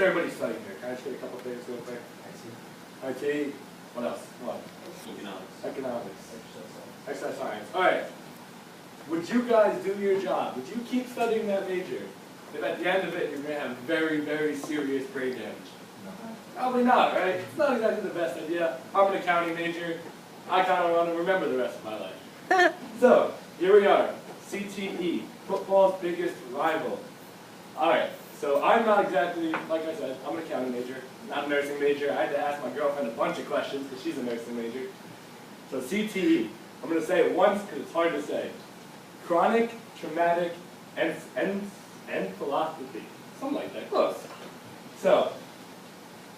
everybody studying here? Can I just get a couple things real quick? IT. What else? What? Economics. Exercise science. All right. Would you guys do your job? Would you keep studying that major if at the end of it you're going to have very, very serious brain damage? No. Probably not, right? It's not exactly the best idea. I'm an accounting major. I kind of want to remember the rest of my life. So, here we are. CTE, football's biggest rival. All right. So I'm not exactly, like I said, I'm an accounting major, not a nursing major. I had to ask my girlfriend a bunch of questions because she's a nursing major. So CTE, I'm going to say it once because it's hard to say. Chronic traumatic encephalopathy, something like that, close. So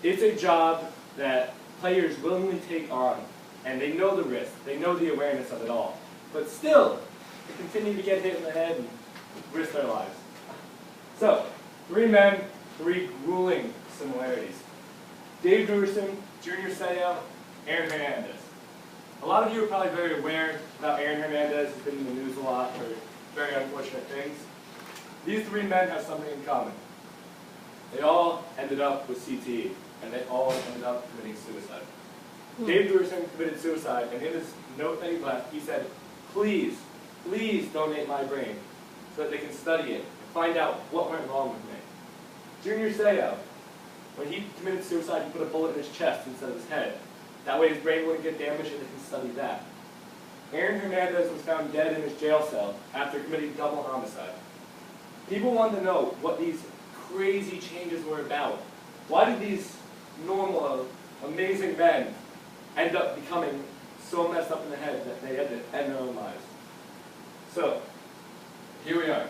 it's a job that players willingly take on, and they know the risk, they know the awareness of it all. But still, they continue to get hit in the head and risk their lives. So, 3 men, 3 grueling similarities. Dave Duerson, Junior Seau, Aaron Hernandez. A lot of you are probably very aware about Aaron Hernandez. He's been in the news a lot for very unfortunate things. These 3 men have something in common. They all ended up with CTE, and they all ended up committing suicide. Dave Duerson committed suicide, and in his note that he left, he said, please, please donate my brain so that they can study it and find out what went wrong with me. Junior Seau, when he committed suicide, he put a bullet in his chest instead of his head. That way his brain wouldn't get damaged and they can study that. Aaron Hernandez was found dead in his jail cell after committing double homicide. People wanted to know what these crazy changes were about. Why did these normal, amazing men end up becoming so messed up in the head that they had to end their own lives? So, here we are.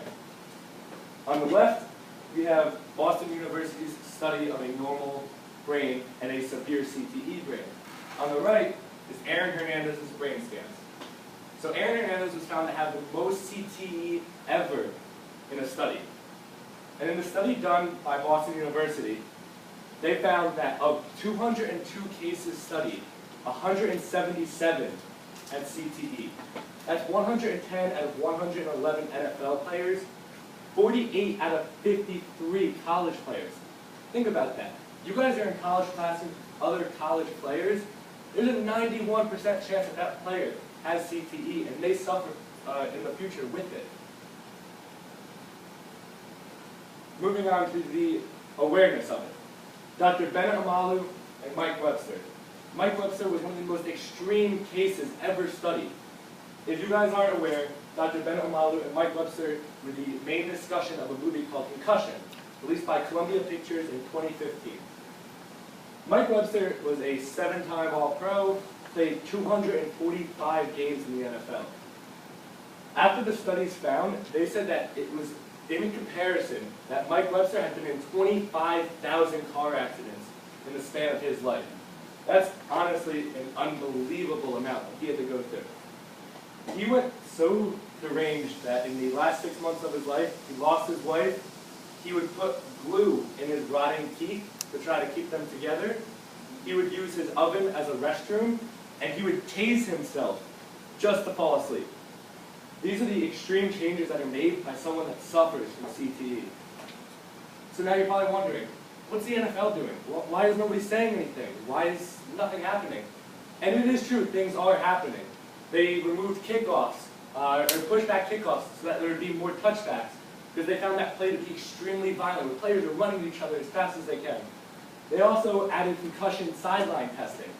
On the left, we have Boston University's study of a normal brain and a severe CTE brain. On the right is Aaron Hernandez's brain scans. So Aaron Hernandez was found to have the most CTE ever in a study. And in the study done by Boston University, they found that of 202 cases studied, 177 had CTE. That's 110 out of 111 NFL players, 48 out of 53 college players. Think about that. You guys are in college classes, other college players. There's a 91% chance that that player has CTE and may suffer in the future with it. Moving on to the awareness of it. Dr. Bennett Omalu and Mike Webster. Mike Webster was one of the most extreme cases ever studied. If you guys aren't aware, Dr. Bennett Omalu and Mike Webster were the main discussion of a movie called Concussion, released by Columbia Pictures in 2015. Mike Webster was a 7-time All-Pro, played 245 games in the NFL. After the studies found, they said that it was, in comparison, that Mike Webster had been in 25,000 car accidents in the span of his life. That's honestly an unbelievable amount that he had to go through. He went so deranged that in the last 6 months of his life, he lost his wife. He would put glue in his rotting teeth to try to keep them together. He would use his oven as a restroom, and he would tase himself just to fall asleep. These are the extreme changes that are made by someone that suffers from CTE. So now you're probably wondering, what's the NFL doing? Why is nobody saying anything? Why is nothing happening? And it is true, things are happening. They removed kickoffs, or pushed back kickoffs so that there would be more touchbacks, because they found that play to be extremely violent, where players are running to each other as fast as they can. They also added concussion sideline testing.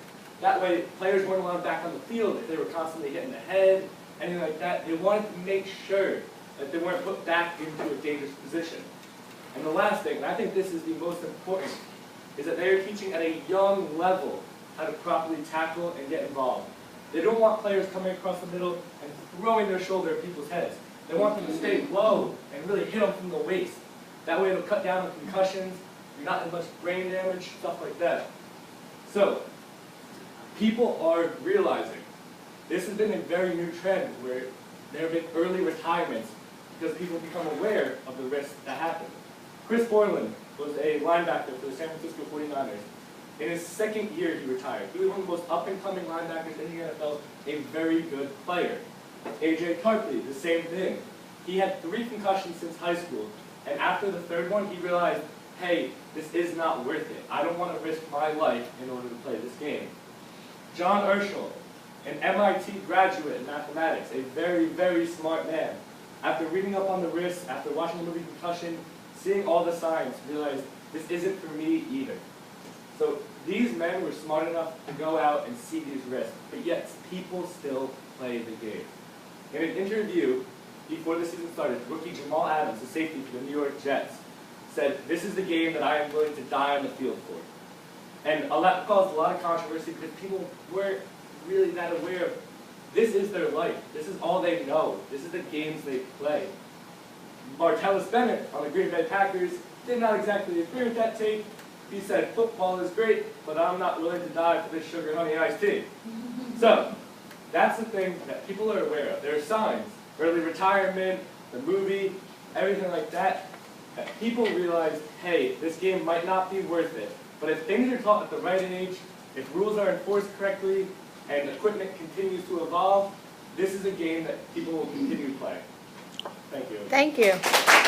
That way, players weren't allowed back on the field if they were constantly hitting the head, anything like that. They wanted to make sure that they weren't put back into a dangerous position. And the last thing, and I think this is the most important, is that they are teaching at a young level how to properly tackle and get involved. They don't want players coming across the middle and throwing their shoulder at people's heads. They want them to stay low and really hit them from the waist. That way it'll cut down on concussions, you're not as much brain damage, stuff like that. So, people are realizing this has been a very new trend where there have been early retirements because people become aware of the risks that happen. Chris Borland was a linebacker for the San Francisco 49ers. In his second year, he retired. He was one of the most up-and-coming linebackers in the NFL, a very good player. A.J. Tarpley, the same thing. He had 3 concussions since high school, and after the third one, he realized hey, this is not worth it. I don't want to risk my life in order to play this game. John Urschel, an MIT graduate in mathematics, a very, very smart man, after reading up on the risks, after watching the movie Concussion, seeing all the signs, realized this isn't for me either. So these men were smart enough to go out and see these risks, but yet people still play the game. In an interview before the season started, rookie Jamal Adams, the safety for the New York Jets, said, "This is the game that I am willing to die on the field for." And that caused a lot of controversy because people weren't really that aware of this is their life. This is all they know. This is the games they play. Martellus Bennett on the Green Bay Packers did not exactly agree with that take. He said, "Football is great, but I'm not willing to die for this sugar, honey, iced tea." So, that's the thing that people are aware of. There are signs, early retirement, the movie, everything like that, that people realize, hey, this game might not be worth it. But if things are taught at the right age, if rules are enforced correctly, and equipment continues to evolve, this is a game that people will continue playing. Thank you. Thank you.